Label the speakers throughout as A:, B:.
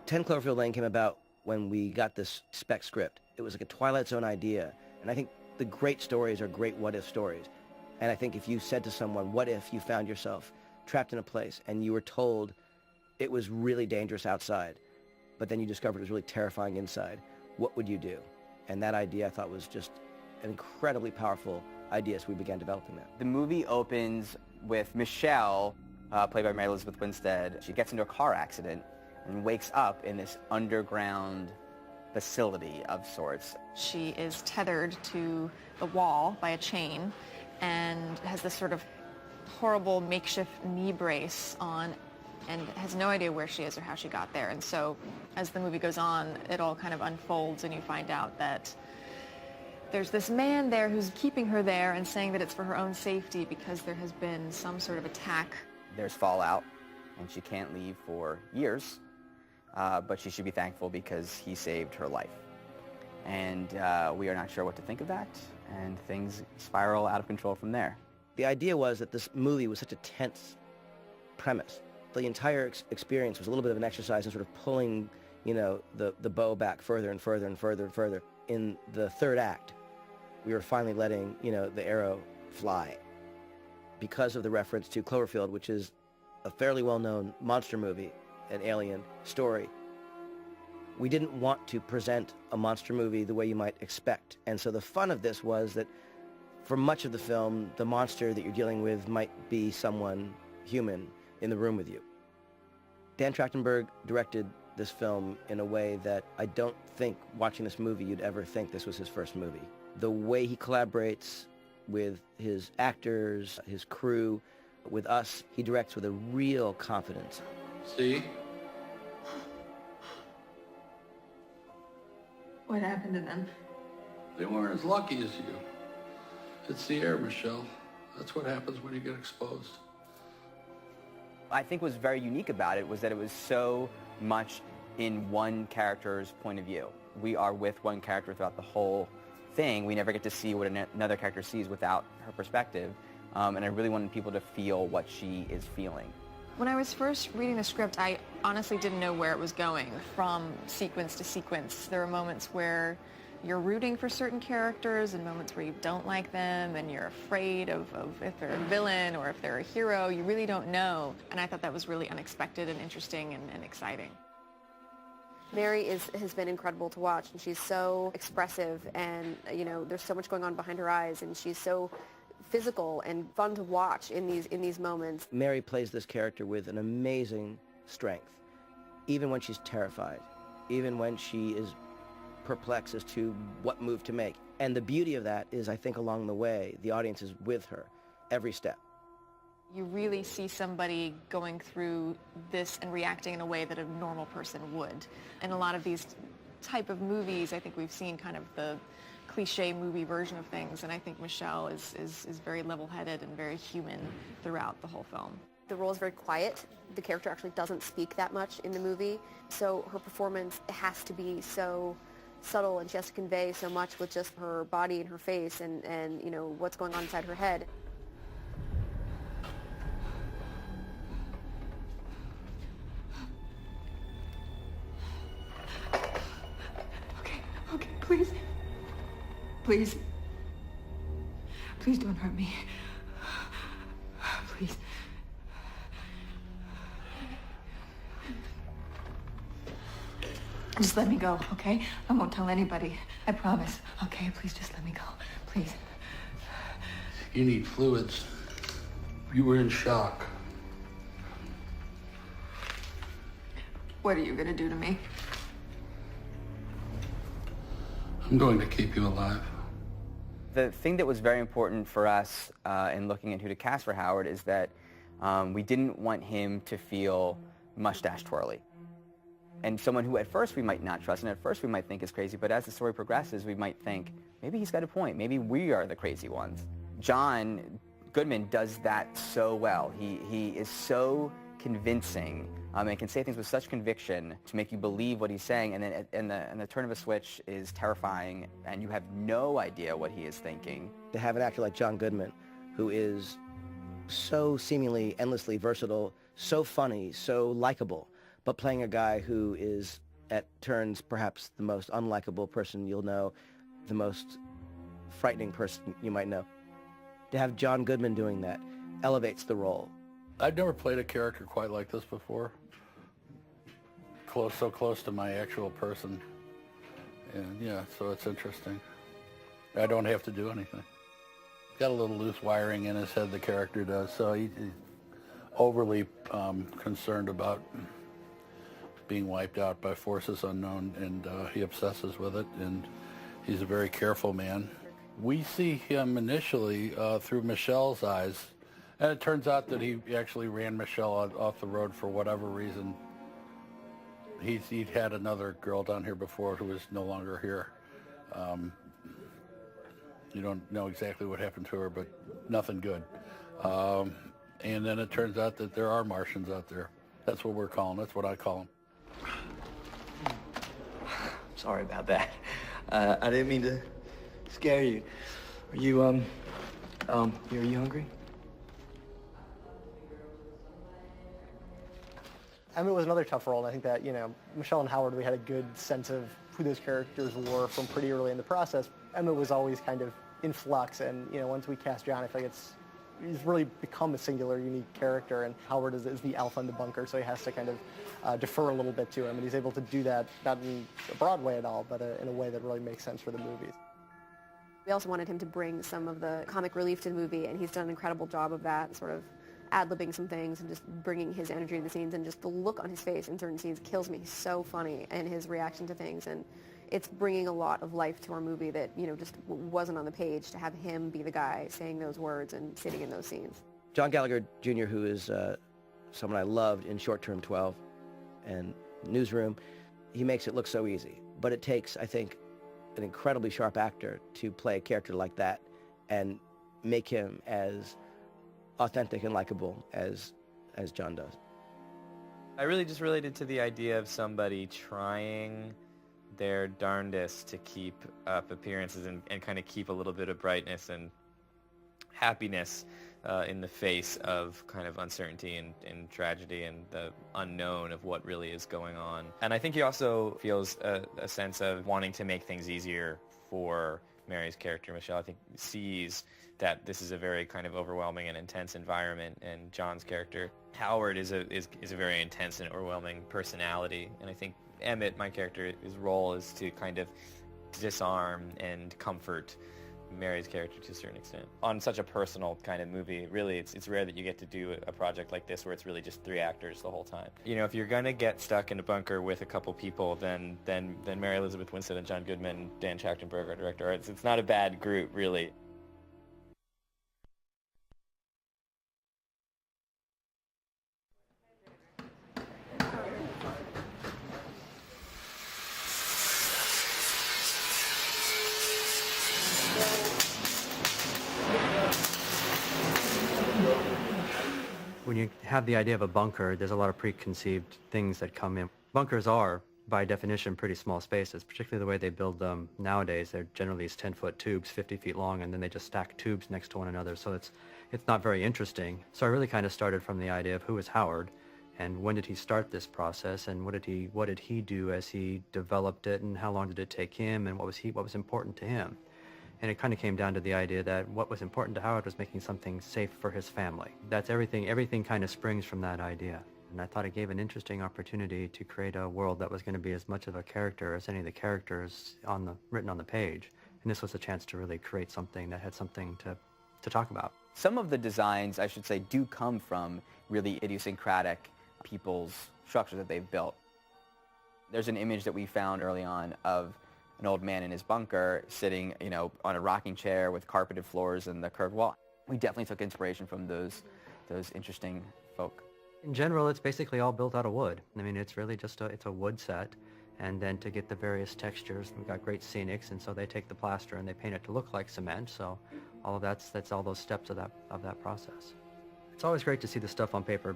A: 10 Cloverfield Lane came about when we got this spec script. It was like a Twilight Zone idea. And I think the great stories are great what-if stories. And I think if you said to someone, what if you found yourself trapped in a place and you were told it was really dangerous outside, but then you discovered it was really terrifying inside, what would you do? And that idea I thought was just an incredibly powerful idea, so we began developing that.
B: The movie opens with Michelle, played by Mary Elizabeth Winstead. She gets into a car accident and wakes up in this underground facility of sorts.
C: She is tethered to the wall by a chain and has this sort of horrible makeshift knee brace on and has no idea where she is or how she got there. And so as the movie goes on, it all kind of unfolds and you find out that there's this man there who's keeping her there and saying that it's for her own safety because there has been some sort of attack.
B: There's fallout and she can't leave for years, but she should be thankful because he saved her life. And we are not sure what to think of that, and things spiral out of control from there.
A: The idea was that this movie was such a tense premise. The entire experience was a little bit of an exercise in sort of pulling, the bow back further and further and further and further. In the third act, we were finally letting, the arrow fly because of the reference to Cloverfield, which is a fairly well-known monster movie, an alien story. We didn't want to present a monster movie the way you might expect. And so the fun of this was that for much of the film, the monster that you're dealing with might be someone human in the room with you. Dan Trachtenberg directed this film in a way that I don't think watching this movie you'd ever think this was his first movie. The way he collaborates with his actors, his crew, with us, he directs with a real confidence.
D: See?
C: What happened to them?
D: They weren't as lucky as you. It's the air, Michelle. That's what happens when you get exposed.
B: I think what was very unique about it was that it was so much in one character's point of view. We are with one character throughout the whole thing. We never get to see what another character sees without her perspective. And I really wanted people to feel what she is feeling.
C: When I was first reading the script, I honestly didn't know where it was going from sequence to sequence. There were moments where you're rooting for certain characters and moments where you don't like them and you're afraid of if they're a villain or if they're a hero. You really don't know. And I thought that was really unexpected and interesting and exciting.
E: Mary has been incredible to watch, and she's so expressive, and there's so much going on behind her eyes, and she's so physical and fun to watch in these moments.
A: Mary plays this character with an amazing strength, even when she's terrified, even when she is perplexed as to what move to make. And the beauty of that is, I think, along the way, the audience is with her every step.
C: You really see somebody going through this and reacting in a way that a normal person would. In a lot of these type of movies, I think we've seen kind of the cliche movie version of things, and I think Michelle is very level-headed and very human throughout the whole film.
E: The role is very quiet. The character actually doesn't speak that much in the movie, so her performance has to be so subtle, and she has to convey so much with just her body and her face and what's going on inside her head.
F: Okay, please. Please. Please don't hurt me. Please. Just let me go, okay? I won't tell anybody. I promise. Okay, please just let me go. Please.
D: You need fluids. You were in shock.
F: What are you gonna do to me?
D: I'm going to keep you alive.
B: The thing that was very important for us in looking at who to cast for Howard is that we didn't want him to feel mustache twirly. And someone who at first we might not trust, and at first we might think is crazy, but as the story progresses, we might think, maybe he's got a point. Maybe we are the crazy ones. John Goodman does that so well. He is so convincing and can say things with such conviction to make you believe what he's saying, and then and the turn of a switch is terrifying, and you have no idea what he is thinking.
A: To have an actor like John Goodman, who is so seemingly endlessly versatile, so funny, so likable, but playing a guy who is at turns perhaps the most unlikable person you'll know, the most frightening person you might know. To have John Goodman doing that elevates the role.
D: I've never played a character quite like this before. So close to my actual person. And yeah, so it's interesting. I don't have to do anything. Got a little loose wiring in his head, the character does, so he's overly concerned about being wiped out by forces unknown, and he obsesses with it, and he's a very careful man. We see him initially through Michelle's eyes, and it turns out that he actually ran Michelle off the road for whatever reason. He'd had another girl down here before who was no longer here. You don't know exactly what happened to her, but nothing good. And then it turns out that there are Martians out there. That's what we're calling. That's what I call them.
G: Sorry about that. I didn't mean to scare you. Are you, are you hungry?
H: Emmett was another tough role, and I think that, Michelle and Howard, we had a good sense of who those characters were from pretty early in the process. Emmett was always kind of in flux, and, once we cast John, I feel like he's really become a singular, unique character, and Howard is the alpha in the bunker, so he has to kind of defer a little bit to him, and he's able to do that, not in a broad way at all, but in a way that really makes sense for the movies.
E: We also wanted him to bring some of the comic relief to the movie, and he's done an incredible job of that, sort of ad-libbing some things and just bringing his energy to the scenes, and just the look on his face in certain scenes kills me. He's so funny, and his reaction to things, and it's bringing a lot of life to our movie that, just wasn't on the page, to have him be the guy saying those words and sitting in those scenes.
A: John Gallagher Jr., who is someone I loved in Short Term 12 and Newsroom, he makes it look so easy. But it takes, I think, an incredibly sharp actor to play a character like that and make him as authentic and likable as John does.
I: I really just related to the idea of somebody trying their darndest to keep up appearances and kind of keep a little bit of brightness and happiness in the face of kind of uncertainty and tragedy and the unknown of what really is going on. And I think he also feels a sense of wanting to make things easier for Mary's character, Michelle. I think sees that this is a very kind of overwhelming and intense environment, and John's character, Howard, is a very intense and overwhelming personality. And I think Emmett, my character, his role is to kind of disarm and comfort Mary's character to a certain extent. On such a personal kind of movie, really, it's rare that you get to do a project like this where it's really just 3 actors the whole time. If you're gonna get stuck in a bunker with a couple people, then Mary Elizabeth Winstead and John Goodman, Dan Trachtenberg, our director, it's not a bad group, really.
J: When you have the idea of a bunker, there's a lot of preconceived things that come in. Bunkers are, by definition, pretty small spaces, particularly the way they build them nowadays. They're generally these 10-foot tubes, 50 feet long, and then they just stack tubes next to one another, so it's not very interesting. So I really kind of started from the idea of who is Howard, and when did he start this process, and what did he do as he developed it, and how long did it take him, and what was important to him. And it kind of came down to the idea that what was important to Howard was making something safe for his family. That's everything kind of springs from that idea. And I thought it gave an interesting opportunity to create a world that was going to be as much of a character as any of the characters written on the page. And this was a chance to really create something that had something to talk about.
B: Some of the designs, I should say, do come from really idiosyncratic people's structures that they've built. There's an image that we found early on of an old man in his bunker sitting, on a rocking chair with carpeted floors and the curved wall. We definitely took inspiration from those interesting folk.
J: In general, it's basically all built out of wood. I mean, it's really just it's a wood set, and then to get the various textures, we've got great scenics, and so they take the plaster and they paint it to look like cement. So all of that's all those steps of that process. It's always great to see the stuff on paper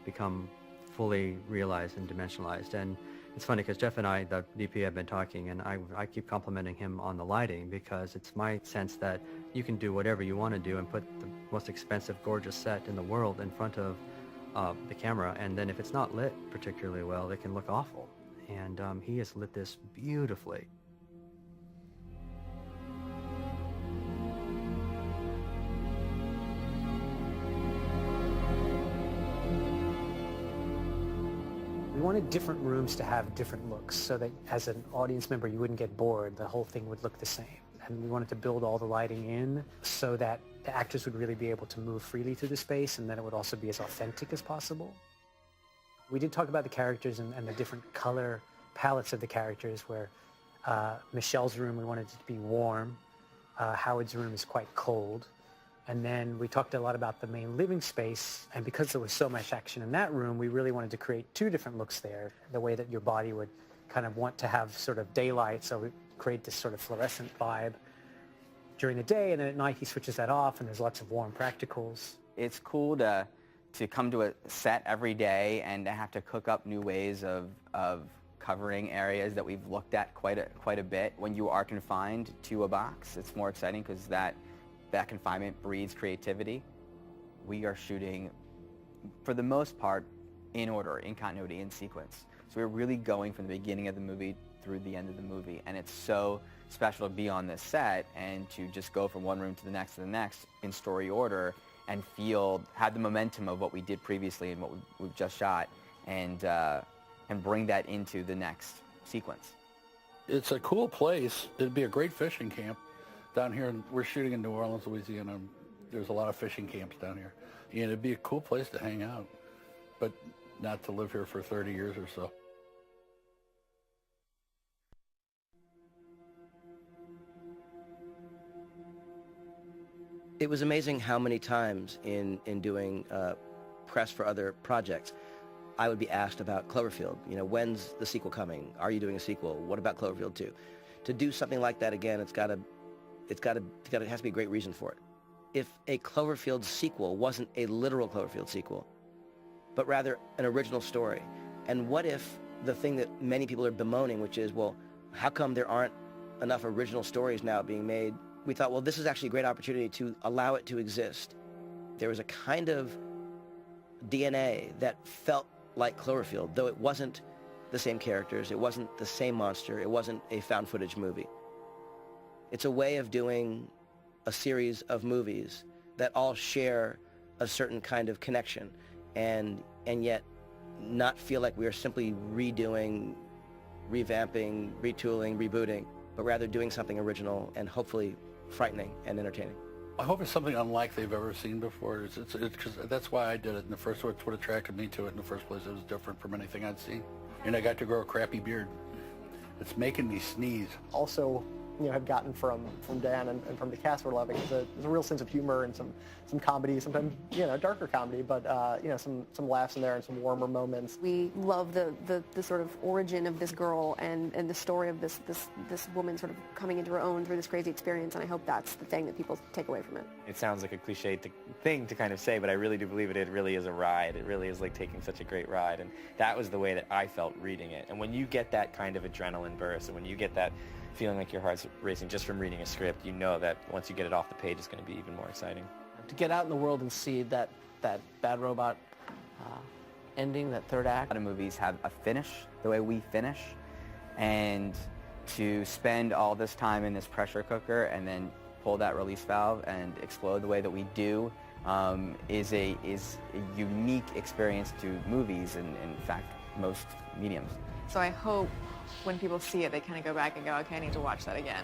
J: become fully realized and dimensionalized. And it's funny because Jeff and I, the DP, have been talking, and I keep complimenting him on the lighting, because it's my sense that you can do whatever you want to do and put the most expensive, gorgeous set in the world in front of the camera, and then if it's not lit particularly well, it can look awful. And he has lit this beautifully.
K: We wanted different rooms to have different looks so that as an audience member you wouldn't get bored. The whole thing would look the same. And we wanted to build all the lighting in so that the actors would really be able to move freely through the space, and then it would also be as authentic as possible. We did talk about the characters and the different color palettes of the characters, where Michelle's room, we wanted it to be warm. Howard's room is quite cold. And then we talked a lot about the main living space, and because there was so much action in that room, we really wanted to create two different looks there, the way that your body would kind of want to have sort of daylight, so we create this sort of fluorescent vibe during the day, and then at night he switches that off, and there's lots of warm practicals.
B: It's cool to come to a set every day and to have to cook up new ways of covering areas that we've looked at quite a bit. When you are confined to a box, it's more exciting because that confinement breeds creativity. We are shooting, for the most part, in order, in continuity, in sequence. So we're really going from the beginning of the movie through the end of the movie, and it's so special to be on this set and to just go from one room to the next in story order and have the momentum of what we did previously and what we've just shot, and bring that into the next sequence.
D: It's a cool place. It'd be a great fishing camp. Down here, we're shooting in New Orleans, Louisiana. There's a lot of fishing camps down here. And it'd be a cool place to hang out, but not to live here for 30 years or so.
A: It was amazing how many times in doing press for other projects, I would be asked about Cloverfield. You know, when's the sequel coming? Are you doing a sequel? What about Cloverfield 2? To do something like that again, it has to be a great reason for it. If a Cloverfield sequel wasn't a literal Cloverfield sequel, but rather an original story, and what if the thing that many people are bemoaning, which is, well, how come there aren't enough original stories now being made? We thought, well, this is actually a great opportunity to allow it to exist. There was a kind of DNA that felt like Cloverfield, though it wasn't the same characters, it wasn't the same monster, it wasn't a found footage movie. It's a way of doing a series of movies that all share a certain kind of connection, and yet not feel like we are simply redoing, revamping, retooling, rebooting, but rather doing something original and hopefully frightening and entertaining.
D: I hope it's something unlike they've ever seen before. It's 'cause that's why I did it in the first place. It's what attracted me to it in the first place. It was different from anything I'd seen. And I got to grow a crappy beard. It's making me sneeze.
H: Also, have gotten from Dan and from the cast we're loving is a real sense of humor and some comedy, sometimes darker comedy, but some laughs in there and some warmer moments.
E: We love the sort of origin of this girl and the story of this woman sort of coming into her own through this crazy experience, and I hope that's the thing that people take away from it.
I: It sounds like a cliche thing to kind of say, but I really do believe it. It really is a ride. It really is like taking such a great ride, and that was the way that I felt reading it. And when you get that kind of adrenaline burst, and when you get that feeling like your heart's racing just from reading a script, you know that once you get it off the page, it's going to be even more exciting.
L: To get out in the world and see that Bad Robot ending, that third act.
B: A lot of movies have a finish, the way we finish, and to spend all this time in this pressure cooker and then pull that release valve and explode the way that we do is a unique experience to movies and, in fact, most mediums.
C: So I hope when people see it, they kind of go back and go, okay, I need to watch that again.